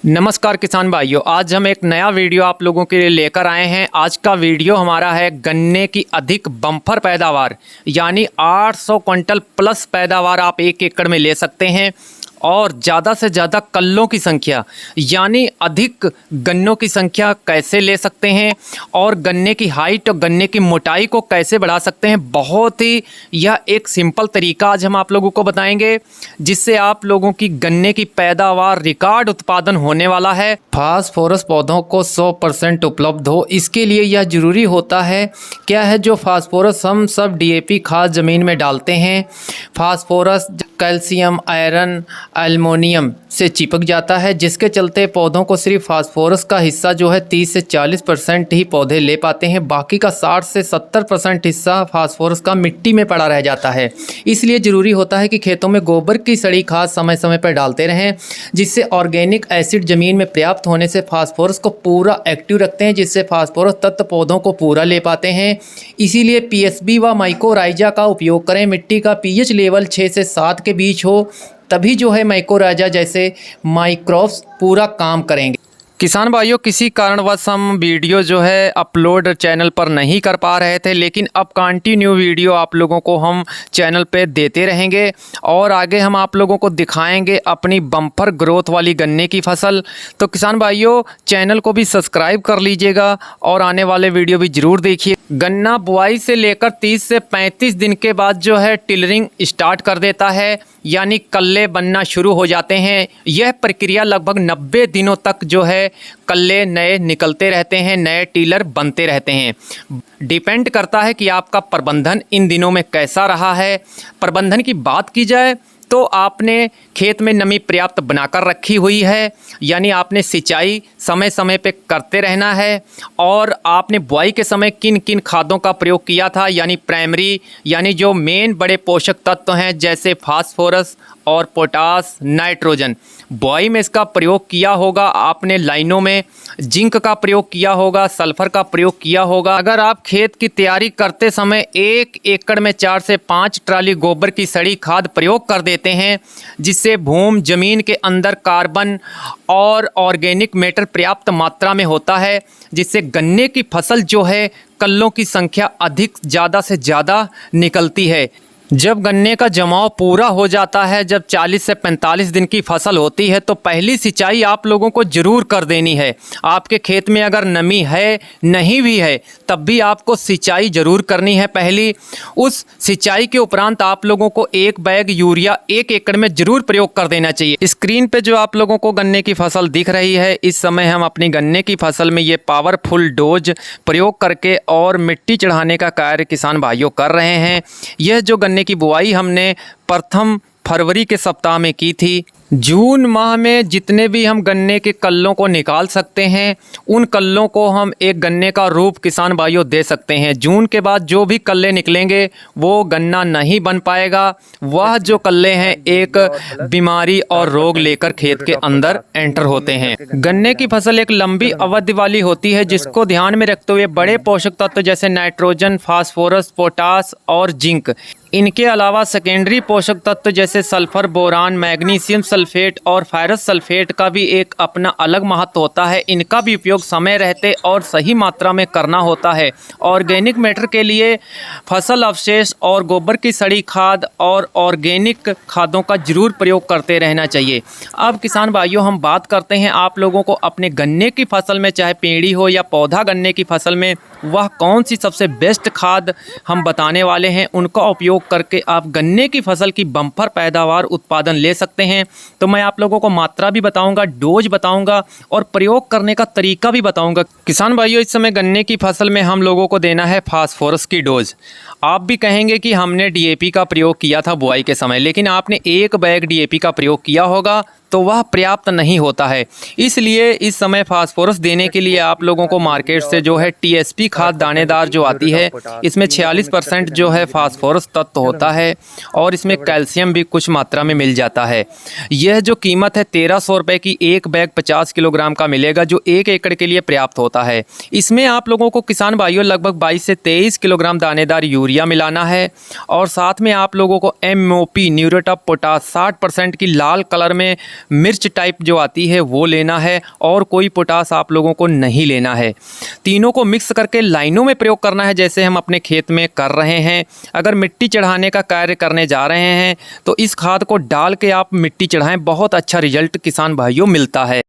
नमस्कार किसान भाइयों, आज हम एक नया वीडियो आप लोगों के लिए लेकर आए हैं। आज का वीडियो हमारा है गन्ने की अधिक बम्पर पैदावार, यानी 800 क्विंटल प्लस पैदावार आप एक एकड़ में ले सकते हैं और ज़्यादा से ज़्यादा कल्लों की संख्या यानी अधिक गन्नों की संख्या कैसे ले सकते हैं और गन्ने की हाइट और गन्ने की मोटाई को कैसे बढ़ा सकते हैं। बहुत ही यह एक सिंपल तरीका आज हम आप लोगों को बताएंगे, जिससे आप लोगों की गन्ने की पैदावार रिकॉर्ड उत्पादन होने वाला है। फास्फोरस पौधों को 100% उपलब्ध हो, इसके लिए यह ज़रूरी होता है। क्या है जो फास्फोरस हम सब डीएपी खाद ज़मीन में डालते हैं, फास्फोरस कैल्शियम, आयरन, एल्युमिनियम से चिपक जाता है, जिसके चलते पौधों को सिर्फ फास्फोरस का हिस्सा जो है 30 से 40% ही पौधे ले पाते हैं। बाकी का 60 से 70% हिस्सा फास्फोरस का मिट्टी में पड़ा रह जाता है। इसलिए ज़रूरी होता है कि खेतों में गोबर की सड़ी खाद समय समय पर डालते रहें, जिससे ऑर्गेनिक एसिड ज़मीन में पर्याप्त होने से फास्फोरस को पूरा एक्टिव रखते हैं, जिससे फास्फोरस तत्व पौधों को पूरा ले पाते हैं। इसीलिए पीएसबी व माइकोराइजा का उपयोग करें। मिट्टी का पीएच लेवल 6 से 7 के बीच हो, तभी जो है माइकोराइजा जैसे माइक्रोब्स पूरा काम करेंगे। किसान भाइयों, किसी कारणवश हम वीडियो जो है अपलोड चैनल पर नहीं कर पा रहे थे, लेकिन अब कंटिन्यू वीडियो आप लोगों को हम चैनल पे देते रहेंगे और आगे हम आप लोगों को दिखाएंगे अपनी बम्पर ग्रोथ वाली गन्ने की फसल। तो किसान भाइयों, चैनल को भी सब्सक्राइब कर लीजिएगा और आने वाले वीडियो भी ज़रूर देखिए। गन्ना बुआई से लेकर 30 से 35 दिन के बाद जो है टिलरिंग स्टार्ट कर देता है, यानी कल्ले बनना शुरू हो जाते हैं। यह प्रक्रिया लगभग 90 दिनों तक जो है कल्ले नए निकलते रहते हैं, नए टीलर बनते रहते हैं। डिपेंड करता है कि आपका प्रबंधन इन दिनों में कैसा रहा है। प्रबंधन की बात की जाए तो आपने खेत में नमी पर्याप्त बनाकर रखी हुई है, यानी आपने सिंचाई समय समय पे करते रहना है। और आपने बुआई के समय किन किन खादों का प्रयोग किया था, यानी प्राइमरी यानी जो मेन बड़े पोषक तत्व हैं जैसे फास्फोरस और पोटास, नाइट्रोजन, बुआई में इसका प्रयोग किया होगा। आपने लाइनों में जिंक का प्रयोग किया होगा, सल्फर का प्रयोग किया होगा। अगर आप खेत की तैयारी करते समय 1 एकड़ में 4 से 5 ट्राली गोबर की सड़ी खाद प्रयोग कर देते हैं, जिससे भूमि जमीन के अंदर कार्बन और ऑर्गेनिक मैटर पर्याप्त मात्रा में होता है, जिससे गन्ने की फसल जो है कल्लों की संख्या अधिक ज़्यादा से ज़्यादा निकलती है। जब गन्ने का जमाव पूरा हो जाता है, जब 40 से 45 दिन की फसल होती है, तो पहली सिंचाई आप लोगों को ज़रूर कर देनी है। आपके खेत में अगर नमी है नहीं भी है तब भी आपको सिंचाई ज़रूर करनी है पहली। उस सिंचाई के उपरांत आप लोगों को 1 बैग यूरिया 1 एकड़ में ज़रूर प्रयोग कर देना चाहिए। स्क्रीन पे जो आप लोगों को गन्ने की फसल दिख रही है, इस समय हम अपनी गन्ने की फसल में ये पावरफुल डोज प्रयोग करके और मिट्टी चढ़ाने का कार्य किसान भाइयों कर रहे हैं। यह जो गन्ने की बुआई हमने प्रथम फरवरी के सप्ताह में की थी। जून माह में जितने भी हम गन्ने के कल्लों को निकाल सकते हैं, उन कल्लों को हम एक गन्ने का रूप किसान भाइयों दे सकते हैं। जून के बाद जो भी कल्ले निकलेंगे वो गन्ना नहीं बन पाएगा। वह जो कल्ले हैं एक बीमारी और रोग लेकर खेत के अंदर एंटर होते हैं। गन्ने की फसल एक लंबी अवधि वाली होती है, जिसको ध्यान में रखते हुए बड़े पोषक तत्व जैसे नाइट्रोजन, फास्फोरस, पोटास और जिंक, इनके अलावा सेकेंडरी पोषक तत्व जैसे सल्फर, बोरान, मैग्नीशियम सल्फेट और फेरस सल्फेट का भी एक अपना अलग महत्व होता है। इनका भी उपयोग समय रहते और सही मात्रा में करना होता है। ऑर्गेनिक मैटर के लिए फसल अवशेष और गोबर की सड़ी खाद और ऑर्गेनिक खादों का जरूर प्रयोग करते रहना चाहिए। अब किसान भाइयों, हम बात करते हैं आप लोगों को अपने गन्ने की फसल में, चाहे पेड़ी हो या पौधा गन्ने की फसल में, वह कौन सी सबसे बेस्ट खाद हम बताने वाले हैं। उनका उपयोग करके आप गन्ने की फसल की बम्पर पैदावार उत्पादन ले सकते हैं। तो मैं आप लोगों को मात्रा भी बताऊंगा, डोज बताऊंगा और प्रयोग करने का तरीका भी बताऊंगा। किसान भाइयों, इस समय गन्ने की फसल में हम लोगों को देना है फास्फोरस की डोज। आप भी कहेंगे कि हमने डीएपी का प्रयोग किया था बुआई के समय, लेकिन आपने 1 बैग डीएपी का प्रयोग किया होगा तो वह पर्याप्त नहीं होता है। इसलिए इस समय फास्फोरस देने के लिए आप लोगों को मार्केट से जो है टीएसपी खाद दानेदार जो आती है, इसमें 46% जो है फास्फोरस तत्व होता है और इसमें कैल्शियम भी कुछ मात्रा में मिल जाता है। यह जो कीमत है 1300 रुपये की 1 बैग 50 किलोग्राम का मिलेगा, जो 1 एकड़ के लिए पर्याप्त होता है। इसमें आप लोगों को किसान भाइयों लगभग 22 से 23 किलोग्राम दानेदार यूरिया मिलाना है और साथ में आप लोगों को MOP न्यूरेट ऑफ पोटास 60% की लाल कलर में मिर्च टाइप जो आती है वो लेना है और कोई पोटास आप लोगों को नहीं लेना है। तीनों को मिक्स करके लाइनों में प्रयोग करना है जैसे हम अपने खेत में कर रहे हैं। अगर मिट्टी चढ़ाने का कार्य करने जा रहे हैं तो इस खाद को डाल के आप मिट्टी चढ़ाएं, बहुत अच्छा रिजल्ट किसान भाइयों मिलता है।